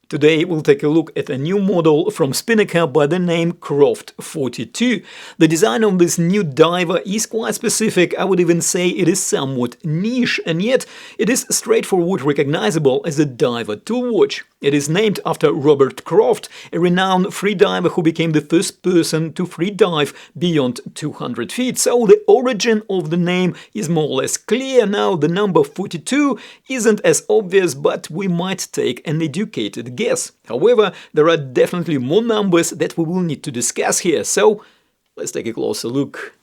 Today we'll take a look at a new model from Spinnaker by the name Croft 42. The design of this new diver is quite specific, I would even say it is somewhat niche, and yet it is straightforward recognizable as a diver tool watch. It is named after Robert Croft, a renowned freediver who became the first person to freedive beyond 200 feet. So the origin of the name is more or less clear. Now the number 42 isn't as obvious, but we might take an educated guess. However, there are definitely more numbers that we will need to discuss here, so let's take a closer look.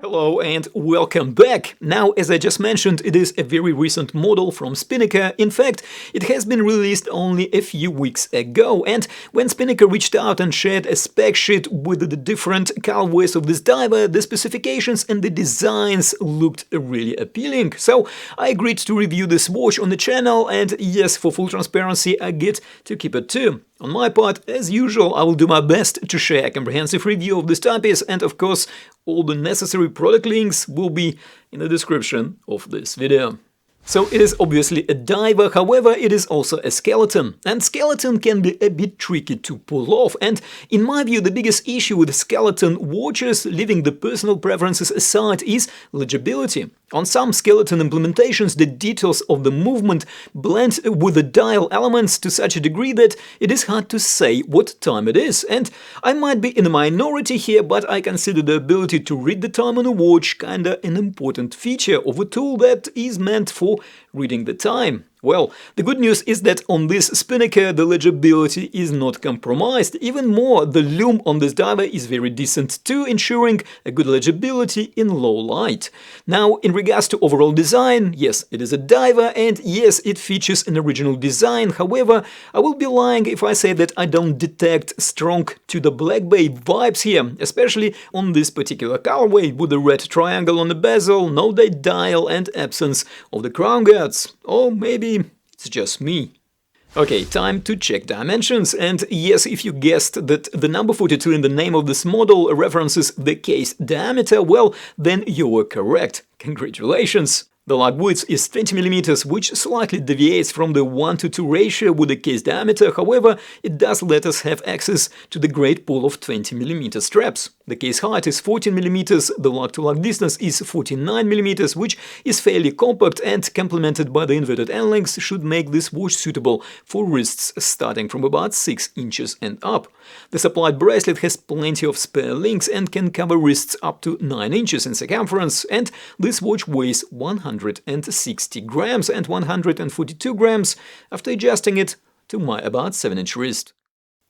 Hello and welcome back! Now, as I just mentioned, it is a very recent model from Spinnaker. In fact, it has been released only a few weeks ago, and when Spinnaker reached out and shared a spec sheet with the different colorways of this diver, the specifications and the designs looked really appealing. So I agreed to review this watch on the channel, and yes, for full transparency, I get to keep it too. On my part, as usual, I will do my best to share a comprehensive review of this timepiece, and of course, all the necessary product links will be in the description of this video. So it is obviously a diver, however, it is also a skeleton. And skeleton can be a bit tricky to pull off, and in my view the biggest issue with skeleton watches, leaving the personal preferences aside, is legibility. On some skeleton implementations, the details of the movement blend with the dial elements to such a degree that it is hard to say what time it is. And I might be in a minority here, but I consider the ability to read the time on a watch kinda an important feature of a tool that is meant for reading the time. Well, the good news is that on this Spinnaker the legibility is not compromised. Even more, the lume on this diver is very decent too, ensuring a good legibility in low light. Now, in regards to overall design, yes, it is a diver, and yes, it features an original design. However, I will be lying if I say that I don't detect strong Tudor Black Bay vibes here, especially on this particular colorway with the red triangle on the bezel, no date dial and absence of the crown guards. Or maybe it's just me. Okay, time to check dimensions, and yes, if you guessed that the number 42 in the name of this model references the case diameter, well, then you were correct. Congratulations! The lug width is 20 mm, which slightly deviates from the 1:2 ratio with the case diameter. However, it does let us have access to the great pool of 20 mm straps. The case height is 14 mm, the lug-to-lug distance is 49 mm, which is fairly compact, and complemented by the inverted end links should make this watch suitable for wrists starting from about 6 inches and up. The supplied bracelet has plenty of spare links and can cover wrists up to 9 inches in circumference, and this watch weighs 160 grams and 142 grams after adjusting it to my about 7-inch wrist.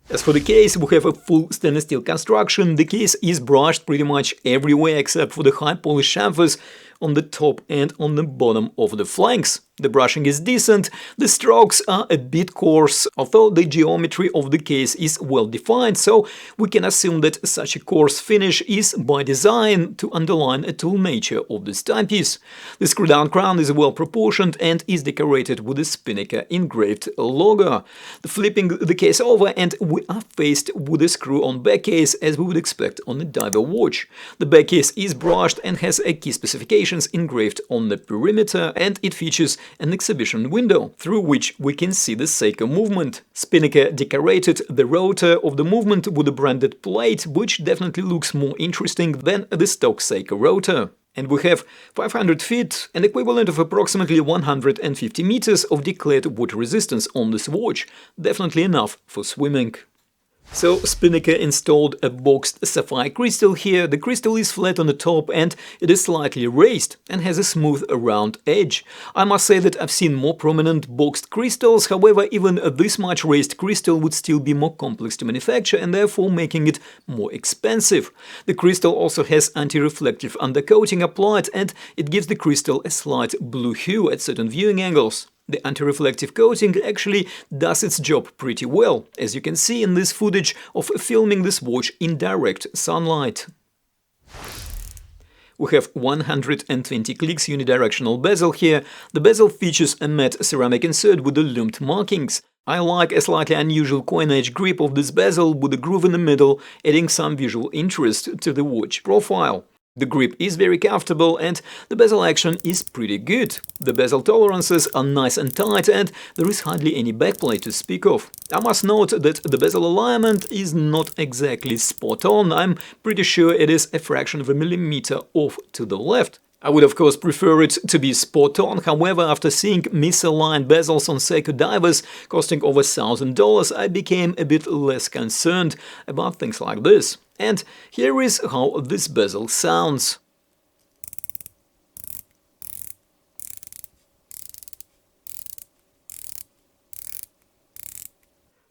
As for the case, we have a full stainless steel construction. The case is brushed pretty much everywhere except for the high polish chamfers on the top and on the bottom of the flanks. The brushing is decent, the strokes are a bit coarse, although the geometry of the case is well defined, so we can assume that such a coarse finish is by design to underline a tool nature of this timepiece. The screw-down crown is well proportioned and is decorated with a Spinnaker engraved logo. Flipping the case over, and we are faced with a screw-on back case as we would expect on a diver watch. The back case is brushed and has a key specifications engraved on the perimeter, and it features an exhibition window through which we can see the SeaQ movement. Spinnaker decorated the rotor of the movement with a branded plate, which definitely looks more interesting than the stock SeaQ rotor. And we have 500 feet, an equivalent of approximately 150 meters of declared water resistance on this watch, definitely enough for swimming. So Spinnaker installed a boxed sapphire crystal here. The crystal is flat on the top and it is slightly raised and has a smooth round edge. I must say that I've seen more prominent boxed crystals, however even this much raised crystal would still be more complex to manufacture and therefore making it more expensive. The crystal also has anti-reflective undercoating applied, and it gives the crystal a slight blue hue at certain viewing angles. The anti-reflective coating actually does its job pretty well, as you can see in this footage of filming this watch in direct sunlight. We have 120 clicks unidirectional bezel here. The bezel features a matte ceramic insert with the lumed markings. I like a slightly unusual coin-edge grip of this bezel with a groove in the middle, adding some visual interest to the watch profile. The grip is very comfortable and the bezel action is pretty good. The bezel tolerances are nice and tight and there is hardly any backplay to speak of. I must note that the bezel alignment is not exactly spot on. I'm pretty sure it is a fraction of a millimeter off to the left. I would of course prefer it to be spot on, however, after seeing misaligned bezels on SeaQ divers costing over $1,000, I became a bit less concerned about things like this. And here is how this bezel sounds.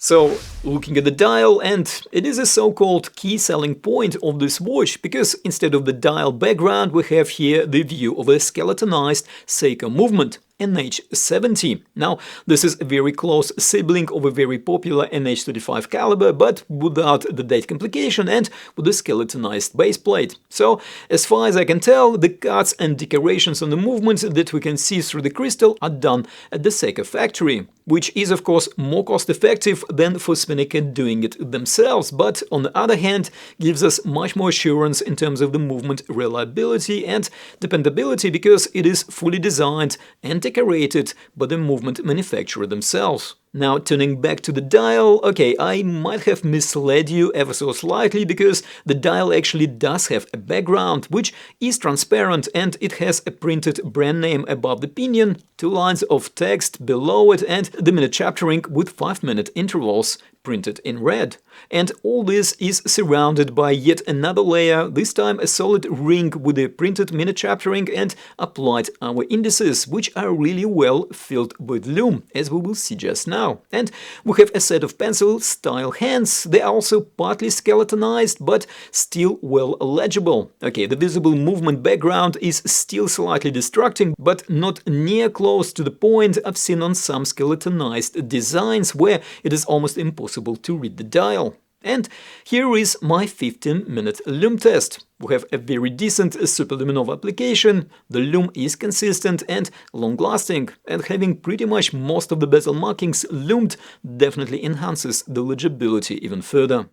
So, looking at the dial, and it is a so-called key selling point of this watch, because instead of the dial background we have here the view of a skeletonized SeaQ movement, NH70. Now, this is a very close sibling of a very popular NH35 caliber, but without the date complication and with a skeletonized baseplate. So, as far as I can tell, the cuts and decorations on the movements that we can see through the crystal are done at the SeaQ factory, which is of course more cost-effective than for Spinnaker doing it themselves, but on the other hand gives us much more assurance in terms of the movement reliability and dependability, because it is fully designed and decorated by the movement manufacturer themselves. Now, turning back to the dial, okay, I might have misled you ever so slightly, because the dial actually does have a background, which is transparent, and it has a printed brand name above the pinion, 2 lines of text below it, and the minute chaptering with 5-minute intervals printed in red. And all this is surrounded by yet another layer, this time a solid ring with a printed minute chaptering and applied hour indices, which are really well filled with lume, as we will see just now. And we have a set of pencil-style hands. They are also partly skeletonized, but still well legible. Okay, the visible movement background is still slightly distracting, but not near close to the point I've seen on some skeletonized designs, where it is almost impossible to read the dial. And here is my 15-minute lume test. We have a very decent superluminova application, the lume is consistent and long-lasting, and having pretty much most of the bezel markings lumed definitely enhances the legibility even further.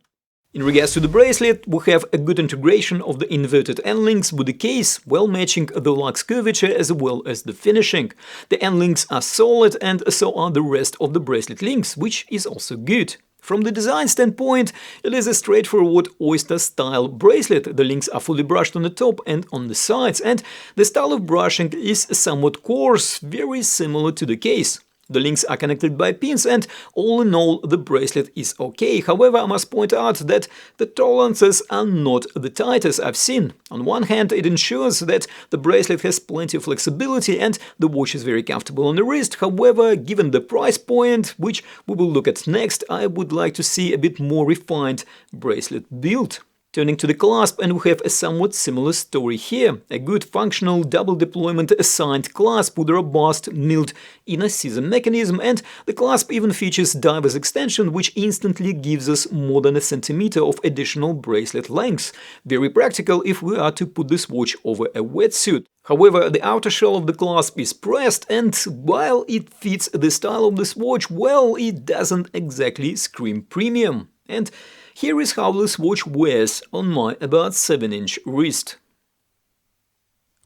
In regards to the bracelet, we have a good integration of the inverted end-links with the case, well matching the lux curvature as well as the finishing. The end-links are solid and so are the rest of the bracelet links, which is also good. From the design standpoint, it is a straightforward oyster-style bracelet. The links are fully brushed on the top and on the sides, and the style of brushing is somewhat coarse, very similar to the case. The links are connected by pins, and all in all the bracelet is okay. However, I must point out that the tolerances are not the tightest I've seen. On one hand, it ensures that the bracelet has plenty of flexibility and the watch is very comfortable on the wrist. However, given the price point, which we will look at next, I would like to see a bit more refined bracelet build. Turning to the clasp, and we have a somewhat similar story here. A good functional double deployment assigned clasp with a robust milled inner scissor mechanism, and the clasp even features diver's extension, which instantly gives us more than a centimeter of additional bracelet length. Very practical if we are to put this watch over a wetsuit. However, the outer shell of the clasp is pressed, and while it fits the style of this watch well, it doesn't exactly scream premium. And here is how this watch wears on my about 7-inch wrist.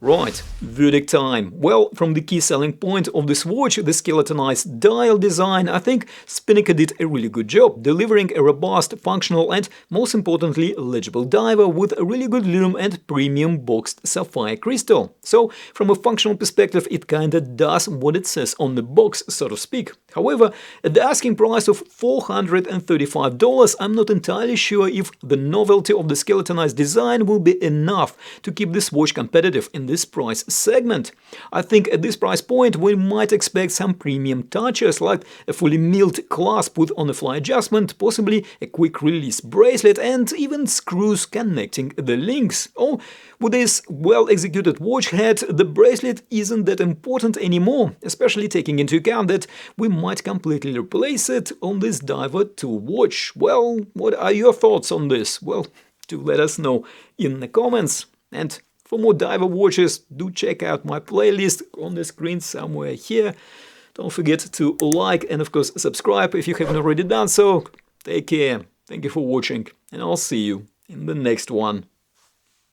Right, verdict time. Well, from the key selling point of this watch, the skeletonized dial design, I think Spinnaker did a really good job, delivering a robust, functional and, most importantly, legible diver with a really good lume and premium boxed sapphire crystal. So, from a functional perspective, it kinda does what it says on the box, so to speak. However, at the asking price of $435, I'm not entirely sure if the novelty of the skeletonized design will be enough to keep this watch competitive in this price segment. I think at this price point we might expect some premium touches like a fully milled clasp with on-the-fly adjustment, possibly a quick release bracelet and even screws connecting the links. Oh, with this well-executed watch head, the bracelet isn't that important anymore, especially taking into account that we might completely replace it on this diver tool watch. Well, what are your thoughts on this? Well, do let us know in the comments. And for more diver watches, do check out my playlist on the screen somewhere here. Don't forget to like and of course subscribe if you haven't already done so. Take care, thank you for watching, and I'll see you in the next one.